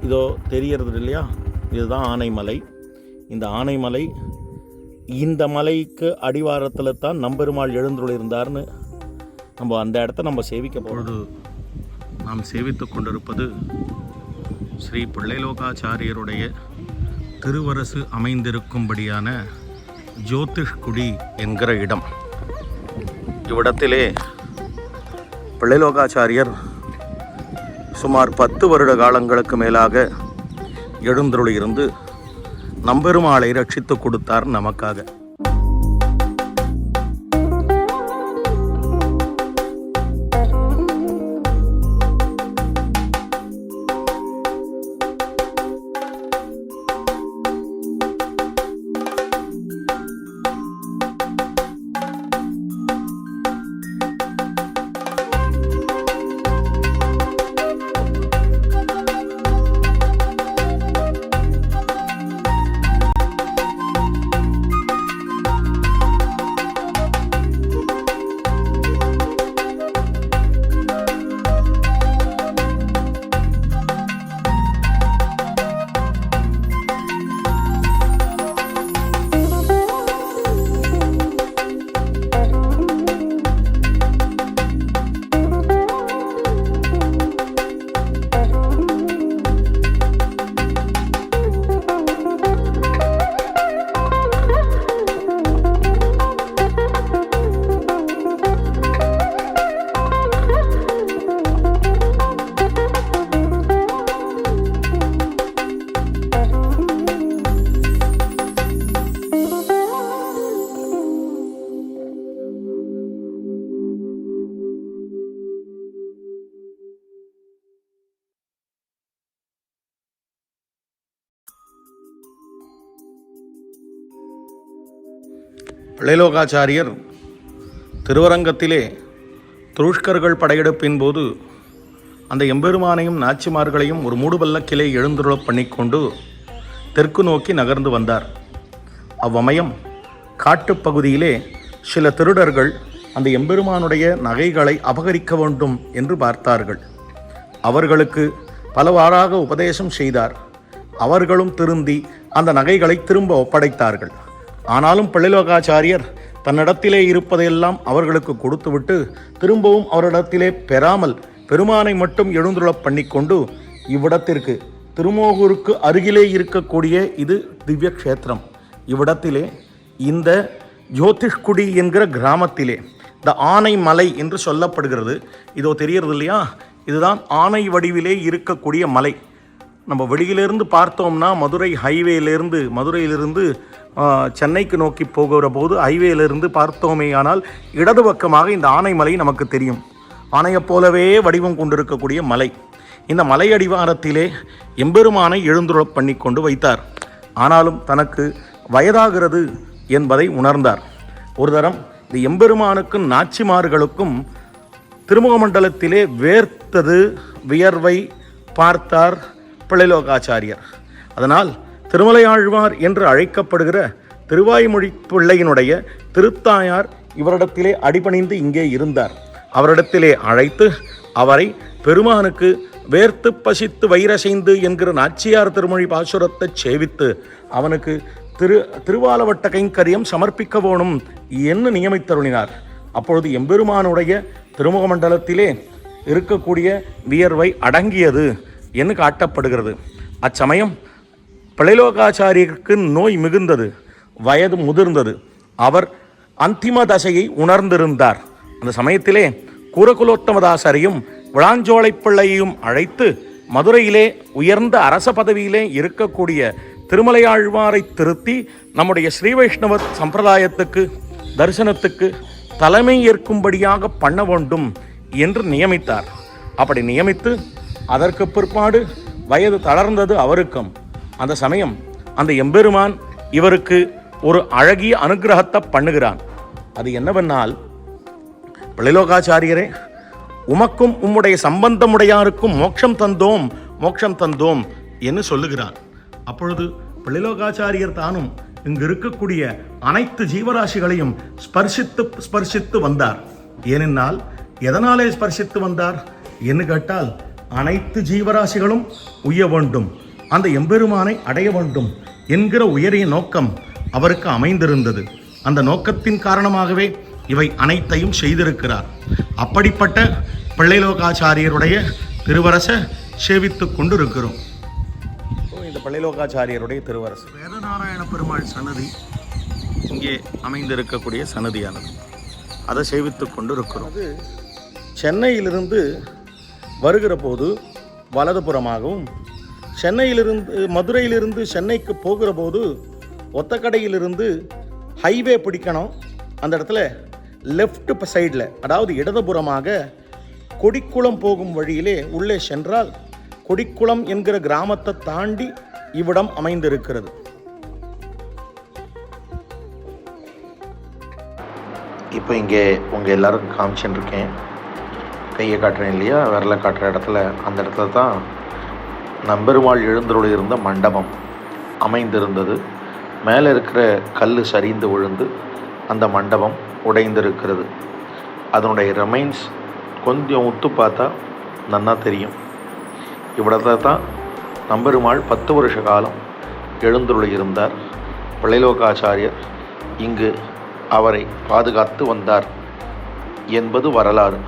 இதோ தெரியறது இல்லையா, இதுதான் ஆனைமலை. இந்த ஆனைமலை, இந்த மலைக்கு அடிவாரத்தில் தான் நம்பெருமாள் எழுந்துள்ள இருந்தார்னு நம்ம அந்த இடத்த நம்ம சேவிக்க போகிறது. நாம் சேவித்து கொண்டிருப்பது ஸ்ரீ பிள்ளைலோகாச்சாரியருடைய திருவரசு அமைந்திருக்கும்படியான ஜோதிஷ்குடி என்கிற இடம். இவ்விடத்திலே பிள்ளைலோகாச்சாரியர் சுமார் 10 வருட காலங்களுக்கு மேலாக எழுந்தருளி இருந்து நம்பெருமாளை ரட்சித்து கொடுத்தார் நமக்காக. பிள்ளைலோகாச்சாரியர் திருவரங்கத்திலே துருஷ்கர்கள் படையெடுப்பின் போது அந்த எம்பெருமானையும் நாச்சிமார்களையும் ஒரு மூடுபல்லக்கிலே எழுந்துருள பண்ணிக்கொண்டு தெற்கு நோக்கி நகர்ந்து வந்தார். அவ்வமயம் காட்டுப்பகுதியிலே சில திருடர்கள் அந்த எம்பெருமானுடைய நகைகளை அபகரிக்க வேண்டும் என்று பார்த்தார்கள். அவர்களுக்கு பலவாறாக உபதேசம் செய்தார். அவர்களும் திருந்தி அந்த நகைகளை திரும்ப ஒப்படைத்தார்கள். ஆனாலும் பிள்ளைலோகாச்சாரியர் தன்னிடத்திலே இருப்பதையெல்லாம் அவர்களுக்கு கொடுத்துவிட்டு திரும்பவும் அவரிடத்திலே பெறாமல் பெருமானை மட்டும் எழுந்துருளப் பண்ணிக்கொண்டு இவ்விடத்திற்கு திருமோகூருக்கு அருகிலே இருக்கக்கூடிய இது திவ்ய க்ஷேத்திரம். இவ்விடத்திலே இந்த ஜோதிஷ்குடி என்கிற கிராமத்திலே இந்த ஆனைமலை என்று சொல்லப்படுகிறது. இதோ தெரியறது இல்லையா, இதுதான் ஆனை வடிவிலே இருக்கக்கூடிய மலை. நம்ம வெளியிலிருந்து பார்த்தோம்னா மதுரையிலிருந்து சென்னைக்கு நோக்கி போகிற போது ஹைவேலிருந்து பார்த்தோமே ஆனால் இடது பக்கமாக இந்த ஆனைமலை நமக்கு தெரியும். ஆனையைப் போலவே வடிவம் கொண்டிருக்கக்கூடிய மலை. இந்த மலை அடிவாரத்திலே எம்பெருமானை எழுந்துருளப் பண்ணி கொண்டு வைத்தார். ஆனாலும் தனக்கு வயதாகிறது என்பதை உணர்ந்தார். ஒரு தரம் இந்த எம்பெருமானுக்கும் நாச்சிமார்களுக்கும் திருமுக மண்டலத்திலே வேர்த்தது வியர்வை பார்த்தார் பிள்ளைலோகாச்சாரியர். அதனால் திருமலையாழ்வார் என்று அழைக்கப்படுகிற திருவாய்மொழி பிள்ளையினுடைய திருத்தாயார் இவரிடத்திலே அடிபணிந்து இங்கே இருந்தார். அவரிடத்திலே அழைத்து அவரை பெருமானுக்கு வேர்த்து பசித்து வைரசைந்து என்கிற நாச்சியார் திருமொழி பாசுரத்தை சேவித்து அவனுக்கு திருவாலவட்ட கைங்கரியம் சமர்ப்பிக்க வேணும் என்று நியமித்தருளினார். அப்பொழுது எம்பெருமானுடைய திருமுக மண்டலத்திலே இருக்கக்கூடிய வியர்வை அடங்கியது என்று காட்டப்படுகிறது. அச்சமயம் பிள்ளைலோகாச்சாரியருக்கு நோய் மிகுந்தது, வயது முதிர்ந்தது. அவர் அந்திம தசையை உணர்ந்திருந்தார். அந்த சமயத்திலே கூரகுலோத்தமதாசரையும் விளாஞ்சோலை பிள்ளையையும் அழைத்து மதுரையிலே உயர்ந்த அரச பதவியிலே இருக்கக்கூடிய திருமலையாழ்வாரை திருத்தி நம்முடைய ஸ்ரீ வைஷ்ணவ சம்பிரதாயத்துக்கு தரிசனத்துக்கு தலைமை ஏற்கும்படியாக பண்ண வேண்டும் என்று நியமித்தார். அப்படி நியமித்து அதற்கு பிற்பாடு வயது தளர்ந்தது அவருக்கும். அந்த சமயம் அந்த எம்பெருமான் இவருக்கு ஒரு அழகிய அனுகிரகத்தை பண்ணுகிறான். அது என்னவென்னால், பிள்ளைலோகாச்சாரியரே, உமக்கும் உம்முடைய சம்பந்தமுடையாருக்கும் மோட்சம் தந்தோம் என்று சொல்லுகிறான். அப்பொழுது பிள்ளைலோகாச்சாரியர் தானும் இங்கு இருக்கக்கூடிய அனைத்து ஜீவராசிகளையும் ஸ்பர்சித்து வந்தார். ஏனென்றால் எதனாலே ஸ்பர்சித்து வந்தார் என்று கேட்டால், அனைத்து ஜீவராசிகளும் உய்ய வேண்டும், அந்த எம்பெருமானை அடைய வேண்டும் என்கிற உயரிய நோக்கம் அவருக்கு அமைந்திருந்தது. அந்த நோக்கத்தின் காரணமாகவே இவை அனைத்தையும் செய்திருக்கிறார். அப்படிப்பட்ட பிள்ளைலோகாச்சாரியருடைய திருவரசை சேவித்துக் கொண்டு இருக்கிறோம். இந்த பிள்ளைலோகாச்சாரியருடைய திருவரசு வேதநாராயண பெருமாள் சன்னதி இங்கே அமைந்திருக்கக்கூடிய சன்னதியானது, அதை சேவித்துக் கொண்டு இருக்கிறோம். அது சென்னையிலிருந்து வருகிற போது வலதுபுறமாகவும், சென்னையிலிருந்து மதுரையிலிருந்து சென்னைக்கு போகிற போது ஒத்தக்கடையிலிருந்து ஹைவே பிடிக்கணும். அந்த இடத்துல லெஃப்ட் சைடில், அதாவது இடதுபுறமாக கொடிக்குளம் போகும் வழியிலே உள்ளே சென்றால் கொடிக்குளம் என்கிற கிராமத்தை தாண்டி இவ்விடம் அமைந்திருக்கிறது. இப்போ இங்கே உங்கள் எல்லாருக்கும் காமிச்சுருக்கேன், கையை காட்டுறேன் இல்லையா, விரலை காட்டுற இடத்துல, அந்த இடத்துல தான் நம்பெருமாள் எழுந்தருளி இருந்த மண்டபம் அமைந்திருந்தது. மேலே இருக்கிற கல் சரிந்து விழுந்து அந்த மண்டபம் உடைந்திருக்கிறது. அதனுடைய ரிமைன்ஸ் கொஞ்சம் உத்து பார்த்தா நன்னா தெரியும். இவ்விடத்தில் தான் நம்பெருமாள் 10 வருஷ காலம் எழுந்தருளி இருந்தார். பிள்ளைலோகாச்சாரியர் இங்கு அவரை பாதுகாத்து வந்தார் என்பது வரலாறு.